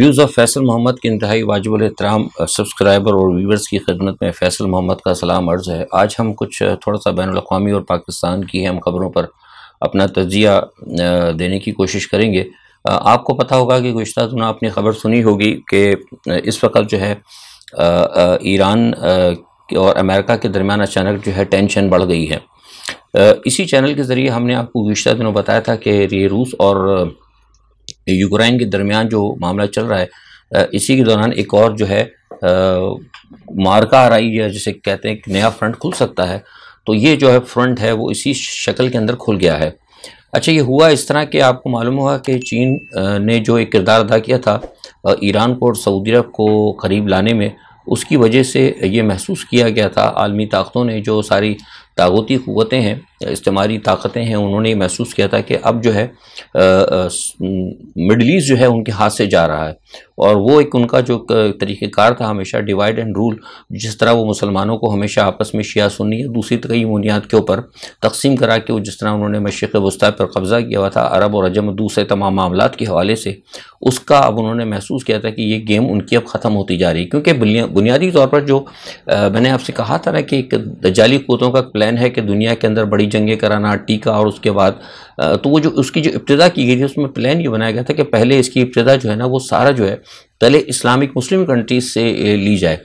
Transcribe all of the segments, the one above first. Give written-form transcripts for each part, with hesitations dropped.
Views of Faisal Mohammad के इंतहाई वाजिबुल एहतराम सब्सक्राइबर और व्यूवर्स की खिदमत में फैसल मोहम्मद का सलाम अर्ज़ है। आज हम कुछ थोड़ा सा बैनुल अक़वामी और पाकिस्तान की अहम ख़बरों पर अपना तजिया देने की कोशिश करेंगे। आपको पता होगा कि गुज़िश्ता दिनों आपने ख़बर सुनी होगी कि इस वक्त जो है ईरान और अमेरिका के दरमियान अचानक जो है टेंशन बढ़ गई है। इसी चैनल के ज़रिए हमने आपको गुज़िश्ता दिनों बताया था कि ये रूस और यूक्रेन के दरमियान जो मामला चल रहा है, इसी के दौरान एक और जो है मार्का आराई या जिसे कहते हैं कि नया फ्रंट खुल सकता है। तो ये जो है फ्रंट है वो इसी शक्ल के अंदर खुल गया है। अच्छा, ये हुआ इस तरह कि आपको मालूम होगा कि चीन ने जो एक किरदार अदा किया था ईरान को और सऊदी अरब को करीब लाने में, उसकी वजह से ये महसूस किया गया था आलमी ताकतों ने, जो सारी तागूती क़ुव्वतें हैं, इस्तेमारी ताकतें हैं, उन्होंने महसूस किया था कि अब जो है मिडल ईस्ट जो है उनके हाथ से जा रहा है। और वो एक उनका जो तरीक़ेकार था हमेशा डिवाइड एंड रूल, जिस तरह वो मुसलमानों को हमेशा आपस में शिया सुन्नी या दूसरी कई बुनियाद के ऊपर तकसीम करा के वो जिस तरह उन्होंने मशरिक़ वस्ता पर कब्ज़ा किया हुआ था अरब और अजम दूसरे तमाम मामलात के हवाले से, उसका अब उन्होंने महसूस किया था कि ये गेम उनकी अब ख़त्म होती जा रही है। क्योंकि बुनियादी तौर पर जो मैंने आपसे कहा था ना कि एक दज्जाली क़ुव्वतों का प्लान है कि दुनिया के अंदर बड़ी जंगें कराना, टीका, और उसके बाद तो वो जो उसकी जो इब्तिदा की गई थी उसमें प्लान ये बनाया गया था कि पहले इसकी इब्तिदा जो है ना वो सारा जो है पहले इस्लामिक मुस्लिम कंट्रीज़ से ली जाए।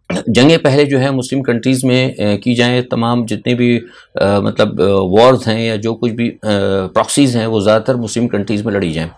जंगें पहले जो है मुस्लिम कंट्रीज़ में की जाएँ, तमाम जितने भी मतलब वॉर्स हैं या जो कुछ भी प्रॉक्सीज़ हैं वो ज़्यादातर मुस्लिम कंट्रीज़ में लड़ी जाएँ।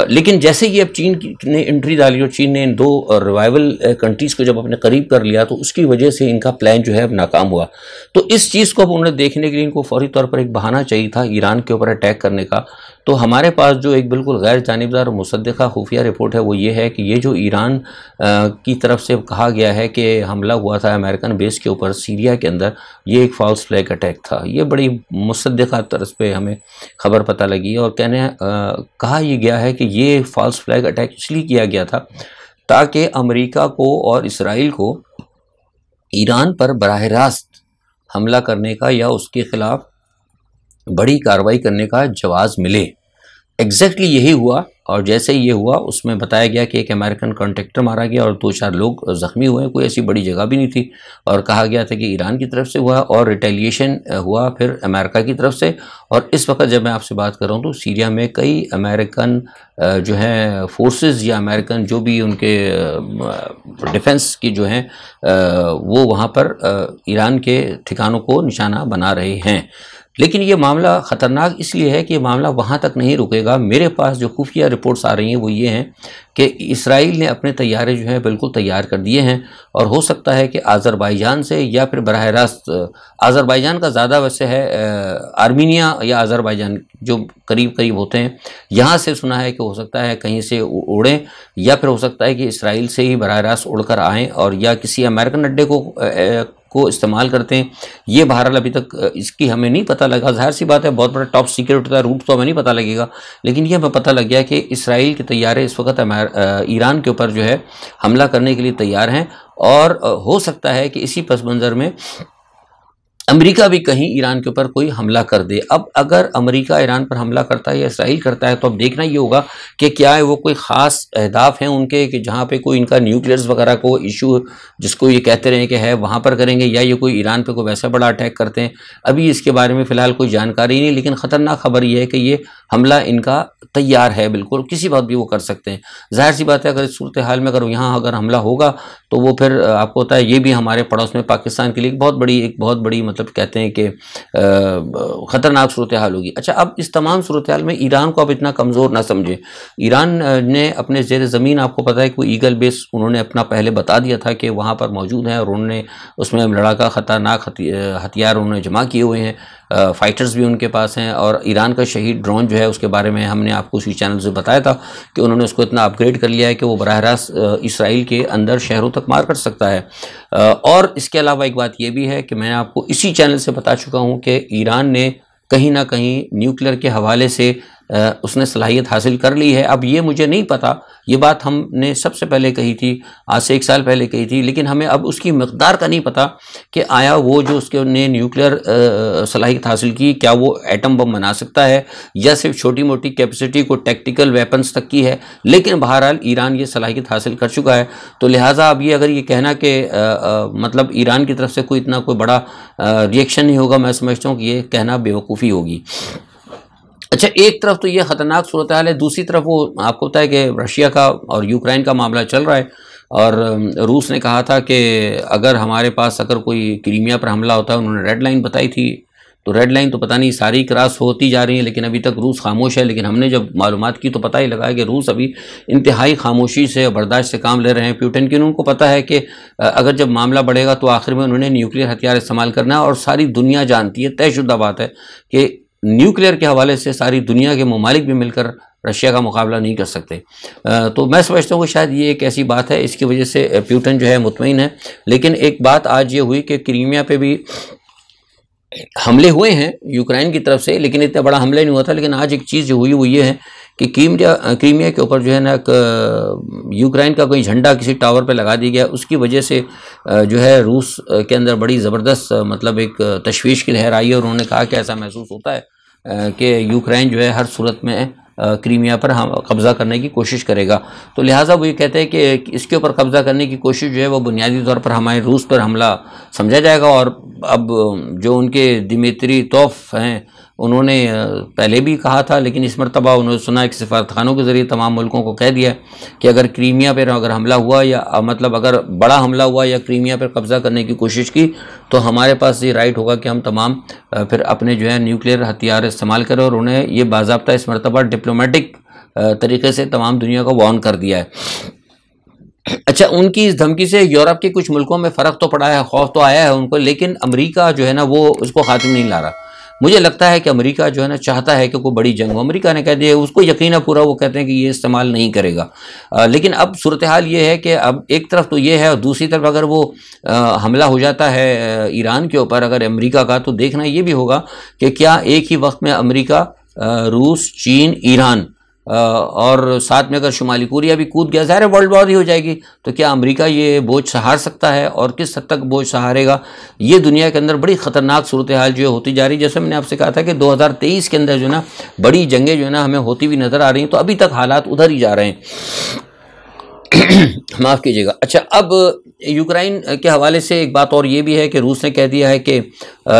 लेकिन जैसे ही अब चीन ने एंट्री डाली और चीन ने इन दो रिवाइवल कंट्रीज़ को जब अपने करीब कर लिया, तो उसकी वजह से इनका प्लान जो है अब नाकाम हुआ। तो इस चीज़ को अब उन्हें देखने के लिए इनको फौरी तौर पर एक बहाना चाहिए था ईरान के ऊपर अटैक करने का। तो हमारे पास जो एक बिल्कुल गैर जानिबदार और मुसद्दिक़ा खुफिया रिपोर्ट है वो ये है कि ये जो ईरान की तरफ से कहा गया है कि हमला हुआ था अमेरिकन बेस के ऊपर सीरिया के अंदर, ये एक फॉल्स फ्लैग अटैक था। ये बड़ी मुसद्दिक़ा तर्ज पे हमें ख़बर पता लगी और कहा यह गया है कि ये फॉल्स फ्लैग अटैक इसलिए किया गया था ताकि अमेरिका को और इसराइल को ईरान पर बराह रास्त हमला करने का या उसके ख़िलाफ़ बड़ी कार्रवाई करने का जवाज़ मिले। एग्जैक्टली यही हुआ, और जैसे ये हुआ उसमें बताया गया कि एक अमेरिकन कॉन्ट्रैक्टर मारा गया और 2-4 लोग ज़ख्मी हुए। कोई ऐसी बड़ी जगह भी नहीं थी और कहा गया था कि ईरान की तरफ से हुआ और रिटेलिएशन हुआ फिर अमेरिका की तरफ से। और इस वक्त जब मैं आपसे बात कर रहा हूँ तो सीरिया में कई अमेरिकन जो हैं फोर्सेस या अमेरिकन जो भी उनके डिफेंस की जो हैं वो वहाँ पर ईरान के ठिकानों को निशाना बना रहे हैं। लेकिन ये मामला ख़तरनाक इसलिए है कि ये मामला वहाँ तक नहीं रुकेगा। मेरे पास जो खुफिया रिपोर्ट्स आ रही हैं वो ये हैं कि इसराइल ने अपने तैयारे जो हैं बिल्कुल तैयार कर दिए हैं और हो सकता है कि आज़रबाईजान से या फिर बराह रास्त आज़रबाईजान का ज़्यादा वैसे है, आर्मीनिया या आज़रबाईजान जो करीब करीब होते हैं, यहाँ से सुना है कि हो सकता है कहीं से उड़ें या फिर हो सकता है कि इसराइल से ही बराह रास्त उड़ कर आएँ और या किसी अमेरिकन अड्डे को इस्तेमाल करते हैं। ये बहरहाल अभी तक इसकी हमें नहीं पता लगा। जाहिर सी बात है बहुत बड़ा टॉप सीक्रेट होता है, रूट तो हमें नहीं पता लगेगा, लेकिन ये हमें पता लग गया कि इसराइल के तैयारे इस वक्त ईरान के ऊपर जो है हमला करने के लिए तैयार हैं। और हो सकता है कि इसी पस मंज़र में अमेरिका भी कहीं ईरान के ऊपर कोई हमला कर दे। अब अगर अमेरिका ईरान पर हमला करता है या इसराइल करता है तो अब देखना ये होगा कि क्या है वो कोई ख़ास अहदाफ हैं उनके कि जहाँ पे कोई इनका न्यूक्लियर्स वगैरह को इशू जिसको ये कहते रहे कि है वहाँ पर करेंगे, या ये कोई ईरान पे कोई वैसा बड़ा अटैक करते हैं। अभी इसके बारे में फ़िलहाल कोई जानकारी नहीं, लेकिन ख़तरनाक खबर ये है कि ये हमला इनका तैयार है, बिल्कुल किसी वक्त भी वो कर सकते हैं। ज़ाहिर सी बात है अगर इस सूरत हाल में अगर यहाँ अगर हमला होगा तो वो फिर आपको पता है ये भी हमारे पड़ोस में पाकिस्तान के लिए एक बहुत बड़ी मतलब कहते हैं कि ख़तरनाक सूरत हाल होगी। अच्छा, अब इस तमाम सूरत हाल में ईरान को अब इतना कमज़ोर ना समझे। ईरान ने अपने ज़ेर ज़मीन आपको पता है कोई ईगल बेस उन्होंने अपना पहले बता दिया था कि वहाँ पर मौजूद है और उन्होंने उसमें लड़ाका ख़तरनाक हथियार उन्होंने जमा किए हुए हैं, फ़ाइटर्स भी उनके पास हैं। और ईरान का शहीद ड्रोन जो है उसके बारे में हमने आपको उसी चैनल से बताया था कि उन्होंने उसको इतना अपग्रेड कर लिया है कि वो बराह रास्त इसराइल के अंदर शहरों तक मार कर सकता है। और इसके अलावा एक बात ये भी है कि मैं आपको इसी चैनल से बता चुका हूँ कि ईरान ने कहीं ना कहीं न्यूक्लियर के हवाले से उसने सलाहियत हासिल कर ली है। अब ये मुझे नहीं पता, ये बात हमने सबसे पहले कही थी, आज से 1 साल पहले कही थी, लेकिन हमें अब उसकी मकदार का नहीं पता कि आया वो जो उसके ने न्यूक्लियर सलाहियत हासिल की, क्या वो एटम बम बना सकता है या सिर्फ छोटी मोटी कैपेसिटी को टैक्टिकल वेपन्स तक की है। लेकिन बहरहाल ईरान ये सलाहियत हासिल कर चुका है। तो लिहाजा अब ये अगर ये कहना कि मतलब ईरान की तरफ से कोई इतना कोई बड़ा रिएक्शन नहीं होगा, मैं समझता हूँ कि ये कहना बेवकूफ़ी होगी। अच्छा, एक तरफ तो ये ख़तरनाक सूरत हाल है, दूसरी तरफ वो आपको पता है कि रशिया का और यूक्रेन का मामला चल रहा है और रूस ने कहा था कि अगर हमारे पास अगर कोई क्रीमिया पर हमला होता है, उन्होंने रेड लाइन बताई थी, तो रेड लाइन तो पता नहीं सारी क्रॉस होती जा रही है, लेकिन अभी तक रूस खामोश है। लेकिन हमने जब मालूमात की तो पता ही लगा है कि रूस अभी इंतहाई खामोशी से और बर्दाश्त से काम ले रहे हैं। प्यूटिन की उनको पता है कि अगर जब मामला बढ़ेगा तो आखिर में उन्होंने न्यूक्लियर हथियार इस्तेमाल करना है, और सारी दुनिया जानती है, तयशुदा बात है कि न्यूक्लियर के हवाले से सारी दुनिया के ममालिक भी मिलकर रशिया का मुकाबला नहीं कर सकते। तो मैं समझता हूँ कि शायद ये एक ऐसी बात है, इसकी वजह से प्यूटिन जो है मुतमईन है। लेकिन एक बात आज ये हुई कि क्रीमिया पे भी हमले हुए हैं यूक्रेन की तरफ से, लेकिन इतना बड़ा हमला नहीं हुआ था। लेकिन आज एक चीज़ जो हुई वो ये है कि क्रीमिया के ऊपर जो है ना यूक्रेन का कोई झंडा किसी टावर पे लगा दिया गया, उसकी वजह से जो है रूस के अंदर बड़ी ज़बरदस्त मतलब एक तशवीश की लहर आई है। और उन्होंने कहा कि ऐसा महसूस होता है कि यूक्रेन जो है हर सूरत में क्रीमिया पर हम कब्ज़ा करने की कोशिश करेगा। तो लिहाजा वो ये कहते हैं कि इसके ऊपर कब्ज़ा करने की कोशिश जो है वो बुनियादी तौर पर हमारे रूस पर हमला समझा जाएगा। और अब जो उनके दिमित्री तोफ हैं, उन्होंने पहले भी कहा था, लेकिन इस मरतबा उन्होंने सुना है कि सफारतखानों के ज़रिए तमाम मुल्कों को कह दिया कि अगर क्रीमिया पर अगर हमला हुआ या मतलब अगर बड़ा हमला हुआ या क्रीमिया पर कब्ज़ा करने की कोशिश की, तो हमारे पास ये राइट होगा कि हम तमाम फिर अपने जो है न्यूक्लियर हथियार इस्तेमाल करें। और उन्हें ये बाज़ाब्ता इस मरतबा डिप्लोमेटिक तरीके से तमाम दुनिया को वार्न कर दिया है। अच्छा, उनकी इस धमकी से यूरोप के कुछ मुल्कों में फ़र्क तो पड़ा है, खौफ तो आया है उनको, लेकिन अमेरिका जो है ना वो उसको खात्मे नहीं ला रहा। मुझे लगता है कि अमेरिका जो है ना चाहता है कि कोई बड़ी जंग हो। अमेरिका ने कह दिया, उसको यकीन है पूरा, वो कहते हैं कि ये इस्तेमाल नहीं करेगा। लेकिन अब सूरत हाल ये है कि अब एक तरफ तो ये है और दूसरी तरफ अगर वो हमला हो जाता है ईरान के ऊपर अगर अमेरिका का, तो देखना ये भी होगा कि क्या एक ही वक्त में अमेरिका, रूस, चीन, ईरान और साथ में अगर शुमाली कोरिया भी कूद गया, ज़ाहिर वर्ल्ड वॉर ही हो जाएगी। तो क्या अमेरिका ये बोझ सहार सकता है और किस हद तक बोझ सहारेगा? ये दुनिया के अंदर बड़ी ख़तरनाक सूरत हाल जो है होती जा रही है। जैसे मैंने आपसे कहा था कि 2023 के अंदर जो है ना बड़ी जंगें जो है ना हमें होती हुई नज़र आ रही हैं, तो अभी तक हालात उधर ही जा रहे हैं। माफ़ कीजिएगा। अच्छा, अब यूक्रेन के हवाले से एक बात और ये भी है कि रूस ने कह दिया है कि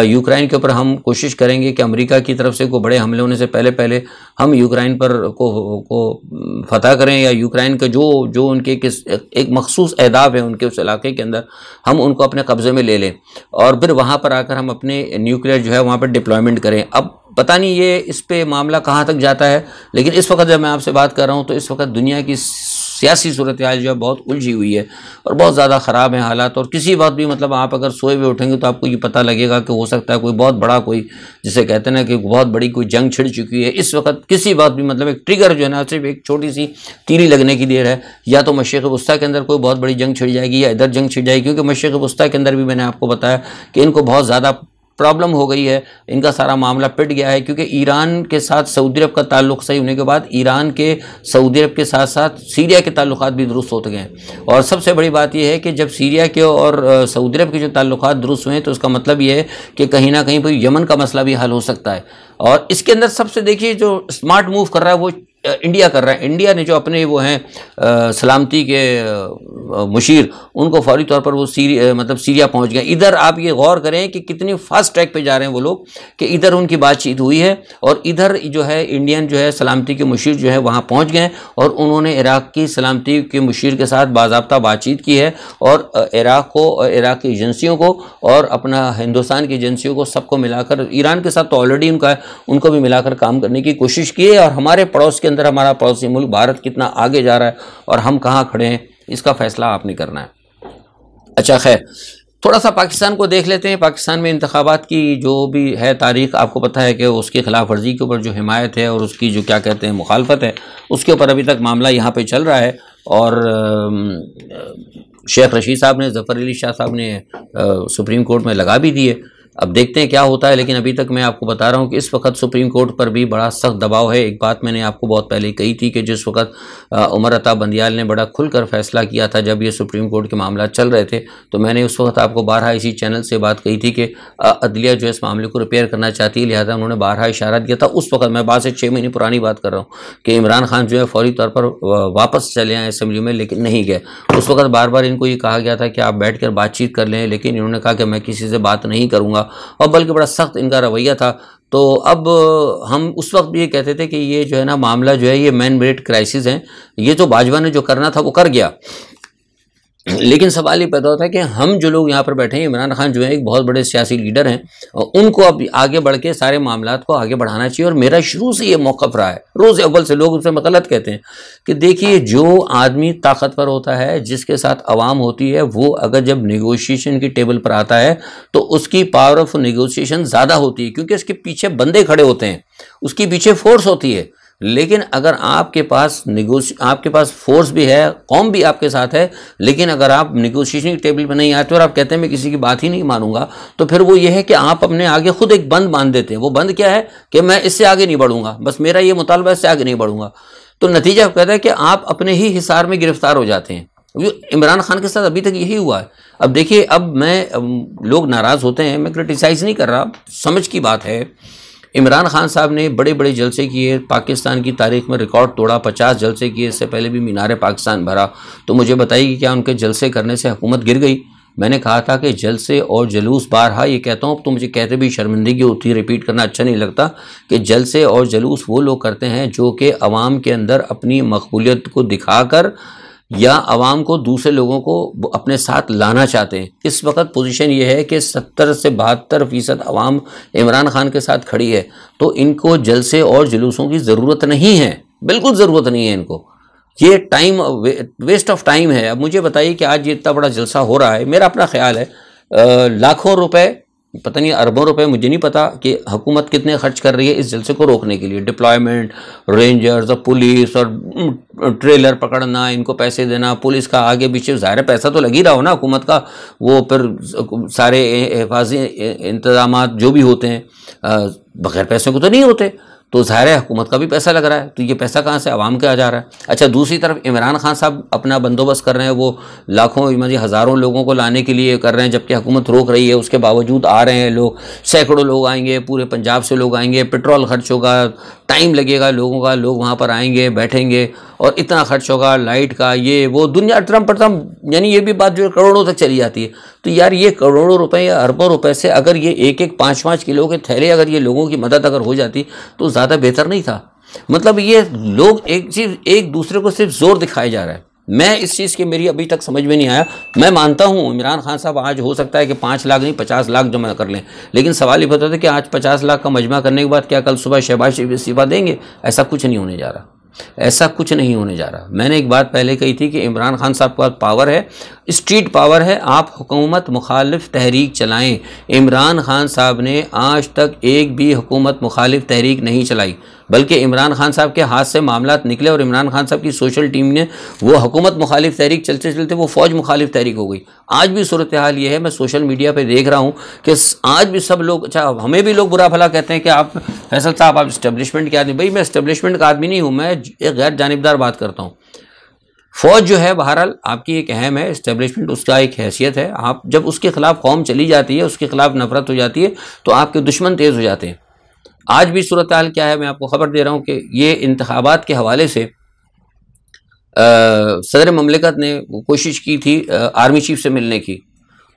यूक्रेन के ऊपर हम कोशिश करेंगे कि अमेरिका की तरफ से कोई बड़े हमले होने से पहले पहले हम यूक्रेन पर को फतह करें, या यूक्रेन के जो उनके एक मखसूस अहदाफ है उनके उस इलाके के अंदर, हम उनको अपने कब्ज़े में ले लें और फिर वहाँ पर आकर हम अपने न्यूक्लियर जो है वहाँ पर डिप्लॉयमेंट करें। अब पता नहीं ये इस पे मामला कहाँ तक जाता है, लेकिन इस वक्त जब मैं आपसे बात कर रहा हूँ तो इस वक्त दुनिया की सियासी सूरत हाल जो है बहुत उलझी हुई है और बहुत ज़्यादा ख़राब है हालात। और किसी वक्त भी मतलब आप अगर सोए हुए उठेंगे तो आपको ये पता लगेगा कि हो सकता है कोई बहुत बड़ा, कोई जिसे कहते हैं ना कि बहुत बड़ी कोई जंग छिड़ चुकी है। इस वक्त किसी वक्त भी मतलब एक ट्रिगर जो है ना, सिर्फ एक छोटी सी तीली लगने की देर है, या तो मशरिक़ वस्ता के अंदर कोई बहुत बड़ी जंग छिड़ जाएगी या इधर जंग छिड़ जाएगी। क्योंकि मशरिक़ वस्ता के अंदर भी मैंने आपको बताया कि इनको बहुत ज़्यादा प्रॉब्लम हो गई है, इनका सारा मामला पिट गया है। क्योंकि ईरान के साथ सऊदी अरब का ताल्लुक़ सही होने के बाद ईरान के सऊदी अरब के साथ साथ सीरिया के ताल्लुकात भी दुरुस्त होते गए हैं। और सबसे बड़ी बात यह है कि जब सीरिया के और सऊदी अरब के जो ताल्लुकात दुरुस्त हुए तो उसका मतलब ये है कि कहीं ना कहीं कोई यमन का मसला भी हल हो सकता है। और इसके अंदर सबसे देखिए जो स्मार्ट मूव कर रहा है वो इंडिया कर रहा है। इंडिया ने जो अपने वो हैं सलामती के मुशीर, उनको फौरी तौर पर वो सीरिया पहुंच गए। इधर आप ये गौर करें कि कितनी फास्ट ट्रैक पे जा रहे हैं वो लोग, कि इधर उनकी बातचीत हुई है और इधर जो है इंडियन जो है सलामती के मुशीर जो है वहाँ पहुँच गए और उन्होंने इराक की सलामती के मुशीर के साथ बाज़ाब्ता बातचीत की है और इराक को, इराक की एजेंसियों को और अपना हिंदुस्तान की एजेंसियों को, सबको मिलाकर, ईरान के साथ तो ऑलरेडी उनको भी मिलाकर काम करने की कोशिश की है। और हमारे पड़ोस के अंदर हमारा पड़ोसी मुल्क भारत कितना आगे जा रहा है और हम कहाँ खड़े हैं, इसका फैसला आपने करना है। अच्छा, खैर थोड़ा सा पाकिस्तान को देख लेते हैं। पाकिस्तान में इंतखाबात की जो भी है तारीख, आपको पता है कि उसकी खिलाफ वर्जी के ऊपर जो हिमायत है और उसकी जो क्या कहते हैं मुखालफत है, उसके ऊपर अभी तक मामला यहाँ पे चल रहा है। और शेख रशीद साहब ने, ज़फ़र अली शाह साहब ने सुप्रीम कोर्ट में लगा भी दिए अब देखते हैं क्या होता है, लेकिन अभी तक मैं आपको बता रहा हूं कि इस वक्त सुप्रीम कोर्ट पर भी बड़ा सख्त दबाव है। एक बात मैंने आपको बहुत पहले कही थी कि जिस वक्त उमर अता बंदियाल ने बड़ा खुलकर फैसला किया था जब ये सुप्रीम कोर्ट के मामला चल रहे थे, तो मैंने उस वक्त आपको बारहा इसी चैनल से बात कही थी कि अदलिया जो इस मामले को रिपेयर करना चाहती है, लिहाजा उन्होंने बारहा इशारा दिया था। उस वक्त मैं बात से 6 महीने पुरानी बात कर रहा हूँ कि इमरान खान जो है फौरी तौर पर वापस चले आए असेंबली में, लेकिन नहीं गए। उस वक्त बार बार इनको ये कहा गया था कि आप बैठ कर बातचीत कर लें, लेकिन इन्होंने कहा कि मैं किसी से बात नहीं करूँगा, और बल्कि बड़ा सख्त इनका रवैया था। तो अब हम उस वक्त भी ये कहते थे कि ये जो है ना मामला जो है ये मैन मेड क्राइसिस है, ये तो बाजवा ने जो करना था वो कर गया। लेकिन सवाल ये पैदा होता है कि हम जो लोग यहाँ पर बैठे हैं, इमरान खान जो है एक बहुत बड़े सियासी लीडर हैं, और उनको अब आगे बढ़ के सारे मामलात को आगे बढ़ाना चाहिए। और मेरा शुरू से ये मौक़िफ़ रहा है, रोज़ अव्वल से। लोग उससे गलत कहते हैं कि देखिए जो आदमी ताकतवर होता है, जिसके साथ अवाम होती है, वो अगर जब नेगोशिएशन की टेबल पर आता है तो उसकी पावर ऑफ नेगोशिएशन ज़्यादा होती है, क्योंकि उसके पीछे बंदे खड़े होते हैं, उसके पीछे फोर्स होती है। लेकिन अगर आपके पास फोर्स भी है, कौम भी आपके साथ है, लेकिन अगर आप निगोशिएशन की टेबल पर नहीं आते और आप कहते हैं मैं किसी की बात ही नहीं मानूंगा, तो फिर वो ये है कि आप अपने आगे खुद एक बंद मान देते हैं। वो बंद क्या है कि मैं इससे आगे नहीं बढ़ूंगा, बस मेरा ये मुतालबा, इससे आगे नहीं बढ़ूंगा। तो नतीजा कहता है कि आप अपने ही हिसार में गिरफ्तार हो जाते हैं। इमरान खान के साथ अभी तक यही हुआ है। अब देखिए, लोग नाराज़ होते हैं, मैं क्रिटिसाइज़ नहीं कर रहा, समझ की बात है। इमरान खान साहब ने बड़े बड़े जलसे किए, पाकिस्तान की तारीख में रिकॉर्ड तोड़ा, 50 जलसे किए, इससे पहले भी मीनार पाकिस्तान भरा। तो मुझे बताइए कि क्या उनके जलसे करने से हुकूमत गिर गई? मैंने कहा था कि जलसे और जुलूस, बारहा ये कहता हूँ, तो मुझे कहते भी शर्मिंदगी होती है, रिपीट करना अच्छा नहीं लगता, कि जलसे और जुलूस वो लोग करते हैं जो कि अवाम के अंदर अपनी मकबूलियत को दिखाकर या आवाम को, दूसरे लोगों को अपने साथ लाना चाहते हैं। इस वक्त पोजीशन ये है कि 70 से 72% आवाम इमरान खान के साथ खड़ी है। तो इनको जलसे और जुलूसों की ज़रूरत नहीं है, बिल्कुल ज़रूरत नहीं है इनको। ये टाइम वेस्ट ऑफ टाइम है। अब मुझे बताइए कि आज ये इतना बड़ा जलसा हो रहा है, मेरा अपना ख्याल है लाखों रुपए, पता नहीं अरबों रुपए, मुझे नहीं पता कि हुकूमत कितने खर्च कर रही है इस जलसे को रोकने के लिए। डिप्लॉयमेंट, रेंजर्स और पुलिस और ट्रेलर पकड़ना, इनको पैसे देना, पुलिस का आगे पीछे, ज़ाहिर पैसा तो लग ही रहा हो ना हुकूमत का। वो फिर सारे हिफाजी इंतजाम जो भी होते हैं बगैर पैसे को तो नहीं होते, तो ज़ाहिर है हुकूमत का भी पैसा लग रहा है। तो ये पैसा कहाँ से आवाम के आ जा रहा है। अच्छा, दूसरी तरफ इमरान खान साहब अपना बंदोबस्त कर रहे हैं, वो लाखों हज़ारों लोगों को लाने के लिए कर रहे हैं, जबकि हुकूमत रोक रही है। उसके बावजूद आ रहे हैं लोग, सैकड़ों लोग आएंगे, पूरे पंजाब से लोग आएंगे, पेट्रोल खर्च होगा, टाइम लगेगा लोगों का, लोग वहाँ पर आएंगे, बैठेंगे, और इतना खर्च होगा, लाइट का, ये वो, दुनिया अटरम, यानी ये भी बात जो करोड़ों तक चली जाती है। तो यार ये करोड़ों रुपए या अरबों रुपए से अगर ये एक 5-5 किलो के थैले अगर ये लोगों की मदद अगर हो जाती तो ज़्यादा बेहतर नहीं था। मतलब ये लोग एक दूसरे को सिर्फ जोर दिखाया जा रहा है। मैं इस चीज़ की, मेरी अभी तक समझ में नहीं आया। मैं मानता हूँ इमरान खान साहब आज हो सकता है कि 5 लाख नहीं 50 लाख जमा कर लें, लेकिन सवाल ये बताते कि आज 50 लाख का मजमा करने के बाद क्या कल सुबह शहबाज शरीफ इस्तीफा देंगे? ऐसा कुछ नहीं होने जा रहा, ऐसा कुछ नहीं होने जा रहा। मैंने एक बात पहले कही थी कि इमरान खान साहब के पास पावर है, स्ट्रीट पावर है। आप हुकूमत मुखालिफ तहरीक चलाएं। इमरान खान साहब ने आज तक एक भी हुकूमत मुखालिफ तहरीक नहीं चलाई, बल्कि इमरान खान साहब के हाथ से मामलात निकले और इमरान खान साहब की सोशल टीम ने वो हुकूमत मुखालिफ तहरीक चलते चलते वो फ़ौज मुखालिफ तहरीक हो गई। आज भी सूरत हाल ये है, मैं सोशल मीडिया पे देख रहा हूँ कि आज भी सब लोग, अच्छा हमें भी लोग बुरा भला कहते हैं कि आप फैसल साहब आप इस्टेब्लिशमेंट के आदमी। भाई मैं इस्टेब्लिशमेंट का आदमी नहीं हूँ, मैं एक गैर जानिबदार बात करता हूँ। फ़ौज जो है बहरहाल आपकी एक अहम है, इस्टेब्लिशमेंट उसका एक हैसियत है। आप जब उसके खिलाफ कौम चली जाती है, उसके खिलाफ नफरत हो जाती है, तो आपके दुश्मन तेज़ हो जाते हैं। आज भी सूरत हाल क्या है, मैं आपको खबर दे रहा हूँ कि ये इंतखाबात के हवाले से सदर ममलिकत ने कोशिश की थी आर्मी चीफ से मिलने की।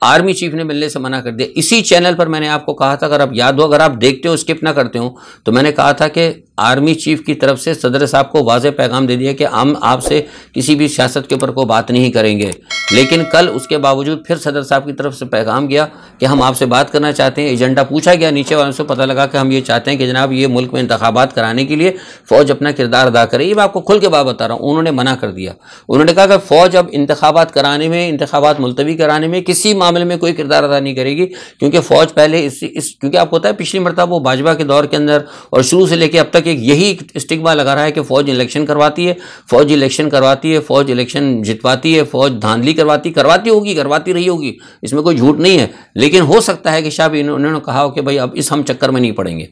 आर्मी चीफ ने मिलने से मना कर दिया। इसी चैनल पर मैंने आपको कहा था, अगर आप याद हो, अगर आप देखते हो स्किप ना करते हो, तो मैंने कहा था कि आर्मी चीफ की तरफ से सदर साहब को वाज़ेह पैगाम दे दिया कि हम आपसे किसी भी सियासत के ऊपर कोई बात नहीं करेंगे। लेकिन कल उसके बावजूद फिर सदर साहब की तरफ से पैगाम गया कि हम आपसे बात करना चाहते हैं। एजेंडा पूछा गया, नीचे वालों से पता लगा कि हम ये चाहते हैं कि जनाब ये मुल्क में इंतखाबात कराने के लिए फ़ौज अपना किरदार अदा करे। ये मैं आपको खुल के बात बता रहा हूँ। उन्होंने मना कर दिया। उन्होंने कहा कि फ़ौज अब इंतखाबात कराने में, इंतखाबात मुलतवी कराने में किसी मामले में कोई किरदार अदा नहीं करेगी, क्योंकि फ़ौज पहले क्योंकि आपको पता है पिछली मरतबा वो बाजवा के दौर के अंदर और शुरू से लेकर अब तक एक यही स्टिग्मा लगा रहा है कि फ़ौज इलेक्शन करवाती है, फ़ौज इलेक्शन करवाती है, फ़ौज इलेक्शन जितवाती है, फ़ौज धांधली करवाती होगी, करवाती रही होगी, इसमें कोई झूठ नहीं है। लेकिन हो सकता है कि शायद इन्होंने कहा हो कि भाई अब इस हम चक्कर में नहीं पड़ेंगे।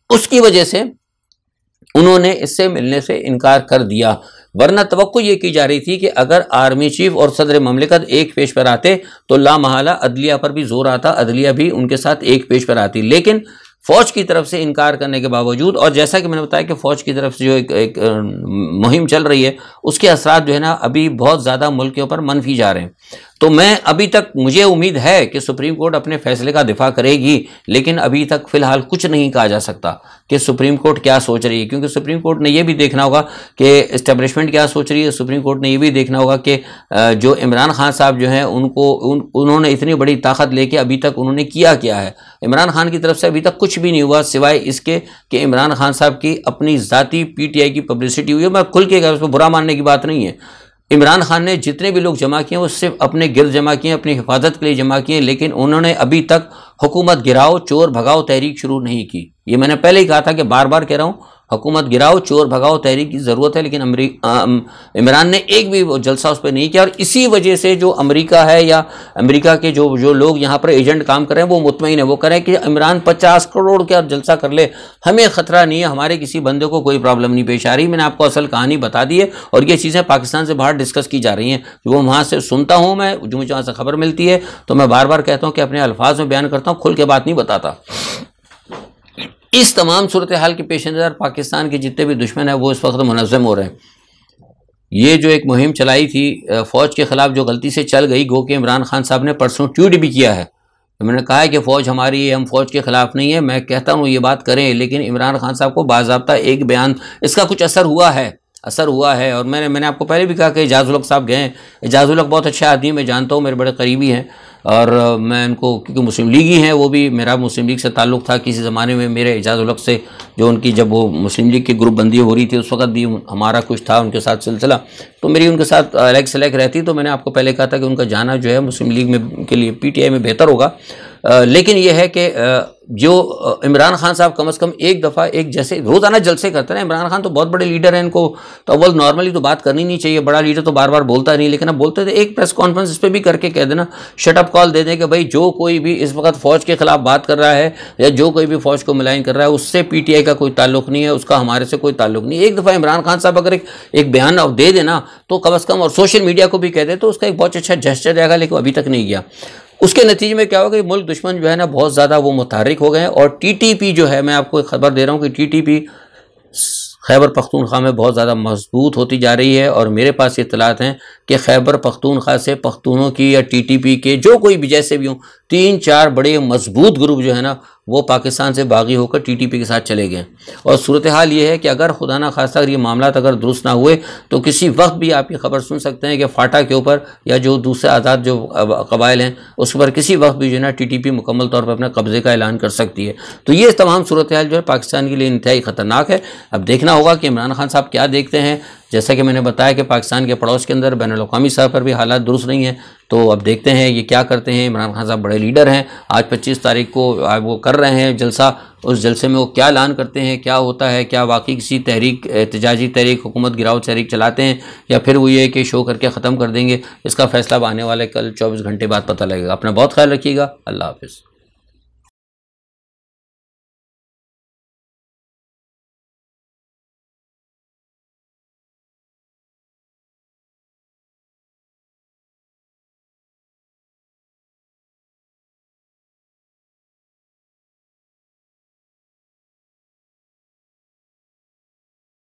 उसकी वजह से उन्होंने इससे मिलने से इनकार कर दिया, वरना तवक्को ये की जा रही थी कि अगर आर्मी चीफ और सदर ममलिकत एक पेज पर आते तो लामहला अदलिया पर भी जोर आता, अदलिया भी उनके साथ एक पेज पर आती। लेकिन फ़ौज की तरफ से इनकार करने के बावजूद, और जैसा कि मैंने बताया कि फ़ौज की तरफ से जो एक मुहिम चल रही है उसके असरात जो है ना अभी बहुत ज़्यादा मुल्क के ऊपर मनफी जा रहे हैं। तो मैं अभी तक मुझे उम्मीद है कि सुप्रीम कोर्ट अपने फैसले का दिफा करेगी, लेकिन अभी तक फ़िलहाल कुछ नहीं कहा जा सकता कि सुप्रीम कोर्ट क्या सोच रही है, क्योंकि सुप्रीम कोर्ट ने यह भी देखना होगा कि इस्टेब्लिशमेंट क्या सोच रही है। सुप्रीम कोर्ट ने यह भी देखना होगा कि जो इमरान खान साहब जो हैं उन्होंने इतनी बड़ी ताकत लेके अभी तक उन्होंने किया क्या है। इमरान खान की तरफ से अभी तक कुछ भी नहीं हुआ सिवाय इसके कि इमरान खान साहब की अपनी ज़ाती PTI की पब्लिसिटी हुई है। मैं खुल के उसमें बुरा मानने की बात नहीं है। इमरान खान ने जितने भी लोग जमा किए वो सिर्फ अपने गिर्द जमा किए, अपनी हिफाजत के लिए जमा किए, लेकिन उन्होंने अभी तक हुकूमत गिराओ चोर भगाओ तहरीक शुरू नहीं की। ये मैंने पहले ही कहा था कि बार बार कह रहा हूँ, हुकूमत गिराओ चोर भगाओ तहरीक की ज़रूरत है, लेकिन इमरान ने एक भी जलसा उस पर नहीं किया। और इसी वजह से जो अमेरिका है या अमेरिका के जो लोग यहाँ पर एजेंट काम कर रहे हैं वो मुतमईन है, वो कह रहे हैं कि इमरान 50 करोड़ का जलसा कर ले, हमें ख़तरा नहीं है, हमारे किसी बंदे को कोई प्रॉब्लम नहीं पेश आ रही। मैंने आपको असल कहानी बता दी है और ये चीज़ें पाकिस्तान से बाहर डिस्कस की जा रही हैं, वो वहाँ से सुनता हूँ मैं, जो मुझे वहाँ से खबर मिलती है, तो मैं बार बार कहता हूँ कि अपने अल्फाज में बयान करता हूँ, खुल के बात नहीं बताता। इस तमाम सूरत हाल के पेश नज़र पाकिस्तान के जितने भी दुश्मन हैं वो इस वक्त मुनज़्ज़म हो रहे हैं। ये जो एक मुहिम चलाई थी फ़ौज के ख़िलाफ़ जो गलती से चल गई, गो कि इमरान खान साहब ने परसों ट्वीट भी किया है। तो मैंने कहा है कि फ़ौज हमारी है, हम फ़ौज के ख़िलाफ़ नहीं है, मैं कहता हूँ ये बात करें, लेकिन इमरान खान साहब को बाज़ाब्ता एक बयान, इसका कुछ असर हुआ है। और मैंने आपको पहले भी कहा कि एजाज़ुल हक साहब गए। एजाज़ुल हक बहुत अच्छे आदमी, मैं जानता हूँ, मेरे बड़े करीबी हैं और मैं इनको, क्योंकि मुस्लिम लीग ही हैं, वो भी मेरा मुस्लिम लीग से ताल्लुक़ था किसी ज़माने में मेरे एजाज़ुल हक से, जो उनकी जब वो मुस्लिम लीग की ग्रुप बंदी हो रही थी उस वक्त भी हमारा कुछ था उनके साथ सिलसिला, तो मेरी उनके साथ अलग सेलेक्ट रहती। तो मैंने आपको पहले कहा था कि उनका जाना जो है मुस्लिम लीग में के लिए PTI में बेहतर होगा। लेकिन यह है कि जो इमरान खान साहब कम से कम एक दफ़ा एक जैसे रोज़ाना जलसे करते हैं। इमरान खान तो बहुत बड़े लीडर हैं, इनको तो अव्वल नॉर्मली तो बात करनी नहीं चाहिए, बड़ा लीडर तो बार बार बोलता नहीं, लेकिन अब बोलते थे, एक प्रेस कॉन्फ्रेंस इस पर भी करके कह देना, शटअप कॉल दे दें कि भाई जो कोई भी इस वक्त फ़ौज के ख़िलाफ़ बात कर रहा है या जो कोई भी फ़ौज को मुलायन कर रहा है उससे PTI का कोई ताल्लुक़ नहीं है, उसका हमारे से कोई ताल्लुक़ नहीं है। एक दफ़ा इमरान खान साहब अगर एक बयान दे देना तो कम से कम, और सोशल मीडिया को भी कह दे तो उसका एक बहुत अच्छा जेस्चर जाएगा, लेकिन अभी तक नहीं किया। उसके नतीजे में क्या होगा कि मुल्क दुश्मन जो है ना बहुत ज़्यादा वो मुतहर्रिक हो गए हैं। और TTP जो है, मैं आपको एक खबर दे रहा हूँ कि TTP खैबर पख्तूनख्वा में बहुत ज़्यादा मजबूत होती जा रही है। और मेरे पास इत्तलात हैं कि खैबर पख्तूनख्वा से पख्तूनों की या TTP के जो कोई भी जैसे भी हों 3-4 बड़े मजबूत ग्रुप जो है ना वो पाकिस्तान से बागी होकर TTP के साथ चले गए। और सूरत हाल ये है कि अगर खुदा ना खास्ता अगर ये मामला अगर दुरुस्त ना हुए तो किसी वक्त भी आप ये खबर सुन सकते हैं कि फाटा के ऊपर या जो दूसरे आज़ाद जो कबाइल हैं उस पर किसी वक्त भी जो है ना TTP मुकम्मल तौर पर अपने कब्ज़े का ऐलान कर सकती है। तो ये तमाम सूरत हाल जो है पाकिस्तान के लिए इंतहाई ख़तरनाक है। अब देखना होगा कि इमरान खान साहब क्या देखते हैं। जैसा कि मैंने बताया कि पाकिस्तान के पड़ोस के अंदर बैनुल-अक़वामी स्तर पर भी हालात दुरुस्त नहीं है, तो अब देखते हैं ये क्या करते हैं। इमरान खान साहब बड़े लीडर हैं, आज 25 तारीख को वो कर रहे हैं जलसा, उस जलसे में वो क्या ऐलान करते हैं, क्या होता है, क्या वाकई किसी तहरीक एहतजाजी तहरीक हुकूमत गिराओ तहरीक चलाते हैं या फिर वो ये कि शो करके ख़त्म कर देंगे, इसका फ़ैसला आने वाले कल 24 घंटे बाद पता लगेगा। अपना बहुत ख्याल रखिएगा। अल्लाह हाफ़िज़।